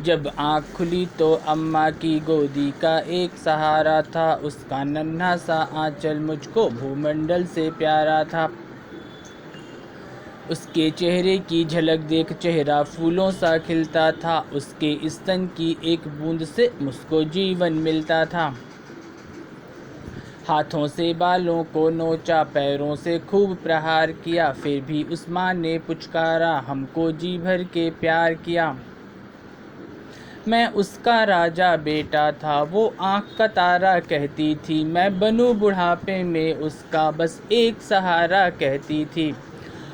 जब आँख खुली तो अम्मा की गोदी का एक सहारा था, उसका नन्हा सा आंचल मुझको भूमंडल से प्यारा था। उसके चेहरे की झलक देख चेहरा फूलों सा खिलता था, उसके स्तन की एक बूंद से मुझको जीवन मिलता था। हाथों से बालों को नोचा, पैरों से खूब प्रहार किया, फिर भी उस माँ ने पुचकारा, हमको जी भर के प्यार किया। मैं उसका राजा बेटा था, वो आँख का तारा कहती थी, मैं बनूं बुढ़ापे में उसका बस एक सहारा कहती थी।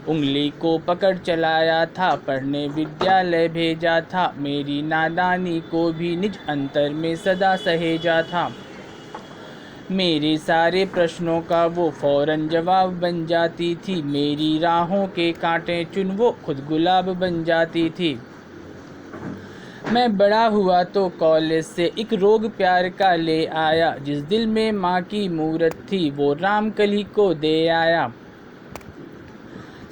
उंगली को पकड़ चलाया था, पढ़ने विद्यालय भेजा था, मेरी नादानी को भी निज अंतर में सदा सहेजा था। मेरे सारे प्रश्नों का वो फौरन जवाब बन जाती थी, मेरी राहों के कांटे चुन वो खुद गुलाब बन जाती थी। मैं बड़ा हुआ तो कॉलेज से एक रोग प्यार का ले आया, जिस दिल में माँ की मूरत थी वो रामकली को दे आया।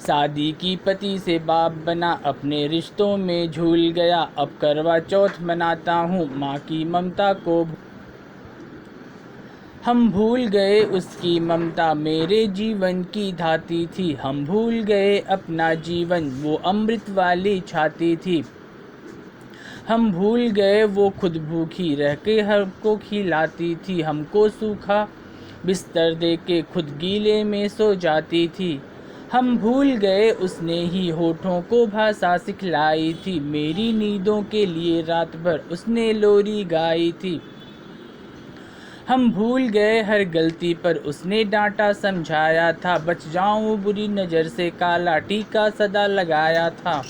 शादी की पति से बाप बना, अपने रिश्तों में झूल गया, अब करवा चौथ मनाता हूँ माँ की ममता को। हम भूल गए उसकी ममता मेरे जीवन की धाती थी, हम भूल गए अपना जीवन वो अमृत वाली छाती थी। हम भूल गए वो खुद भूखी रह के हमको खिलाती थी, हमको सूखा बिस्तर दे के खुद गीले में सो जाती थी। हम भूल गए उसने ही होठों को भाषा सिखलाई थी, मेरी नींदों के लिए रात भर उसने लोरी गाई थी। हम भूल गए हर गलती पर उसने डांटा समझाया था, बच जाऊं बुरी नज़र से काला टीका सदा लगाया था।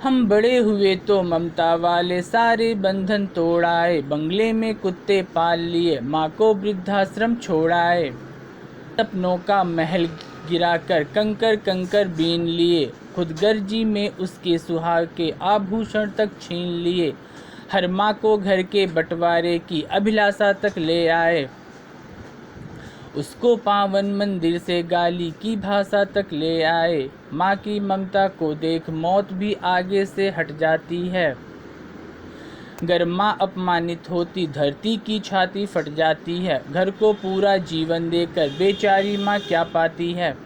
हम बड़े हुए तो ममता वाले सारे बंधन तोड़ाए, बंगले में कुत्ते पाल लिए, माँ को वृद्धाश्रम छोड़ाए। सपनों का महल गिराकर कंकर कंकर बीन लिए, खुद गर्जी में उसके सुहाग के आभूषण तक छीन लिए। हर माँ को घर के बंटवारे की अभिलाषा तक ले आए, उसको पावन मंदिर से गाली की भाषा तक ले आए। माँ की ममता को देख मौत भी आगे से हट जाती है, अगर माँ अपमानित होती धरती की छाती फट जाती है। घर को पूरा जीवन देकर बेचारी माँ क्या पाती है,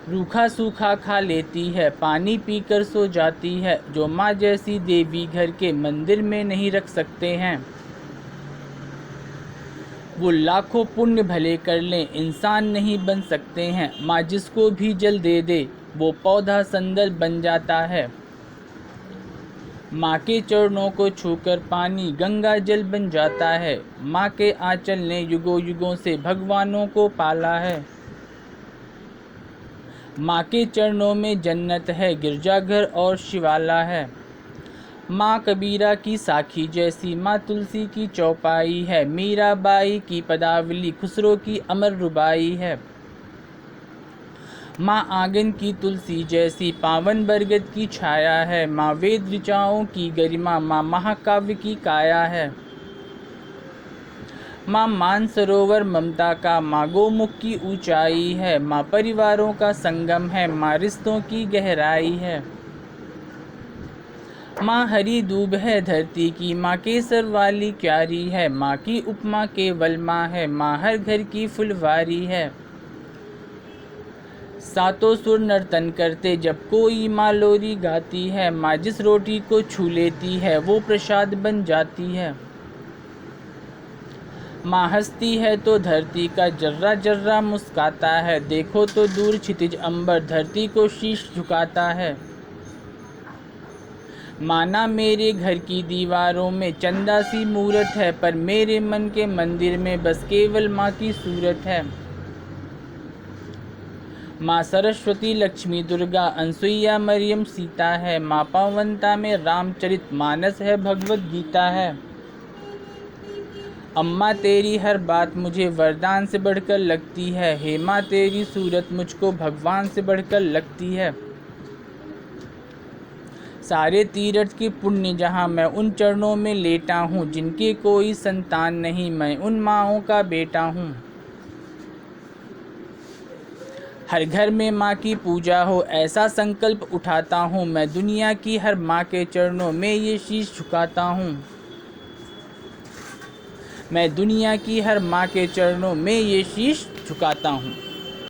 रूखा सूखा खा लेती है, पानी पीकर सो जाती है। जो माँ जैसी देवी घर के मंदिर में नहीं रख सकते हैं, वो लाखों पुण्य भले कर लें इंसान नहीं बन सकते हैं। माँ जिसको भी जल दे दे वो पौधा संदल बन जाता है, माँ के चरणों को छूकर पानी गंगा जल बन जाता है। माँ के आंचल ने युगों युगों से भगवानों को पाला है, माँ के चरणों में जन्नत है, गिरजाघर और शिवाला है। माँ कबीरा की साखी जैसी माँ तुलसी की चौपाई है, मीराबाई की पदावली खुसरो की अमर रुबाई है। माँ आंगन की तुलसी जैसी पावन बरगद की छाया है, माँ वेद ऋचाओं की गरिमा, माँ महाकाव्य की काया है। माँ मानसरोवर ममता का, माँ गोमुख की ऊंचाई है, माँ परिवारों का संगम है, माँ रिश्तों की गहराई है। माँ हरी दूब है धरती की, माँ केसर वाली क्यारी है, माँ की उपमा केवल माँ है, माँ हर घर की फुलवारी है। सातों सुर नर्तन करते जब कोई माँ लोरी गाती है, माँ जिस रोटी को छू लेती है वो प्रसाद बन जाती है। माँ हंसती है तो धरती का जर्रा जर्रा मुस्काता है, देखो तो दूर क्षितिज अंबर धरती को शीश झुकाता है। माना मेरे घर की दीवारों में चंदा सी मूरत है, पर मेरे मन के मंदिर में बस केवल माँ की सूरत है। माँ सरस्वती लक्ष्मी दुर्गा अनसुईया मरियम सीता है, माँ पावनता में रामचरित मानस है भगवत गीता है। अम्मा तेरी हर बात मुझे वरदान से बढ़कर लगती है, हे माँ तेरी सूरत मुझको भगवान से बढ़कर लगती है। सारे तीर्थ के पुण्य जहाँ मैं उन चरणों में लेटा हूँ, जिनके कोई संतान नहीं मैं उन माँओं का बेटा हूँ। हर घर में माँ की पूजा हो ऐसा संकल्प उठाता हूँ। मैं दुनिया की हर माँ के चरणों में ये शीश झुकाता हूँ। मैं दुनिया की हर माँ के चरणों में ये शीश झुकाता हूँ।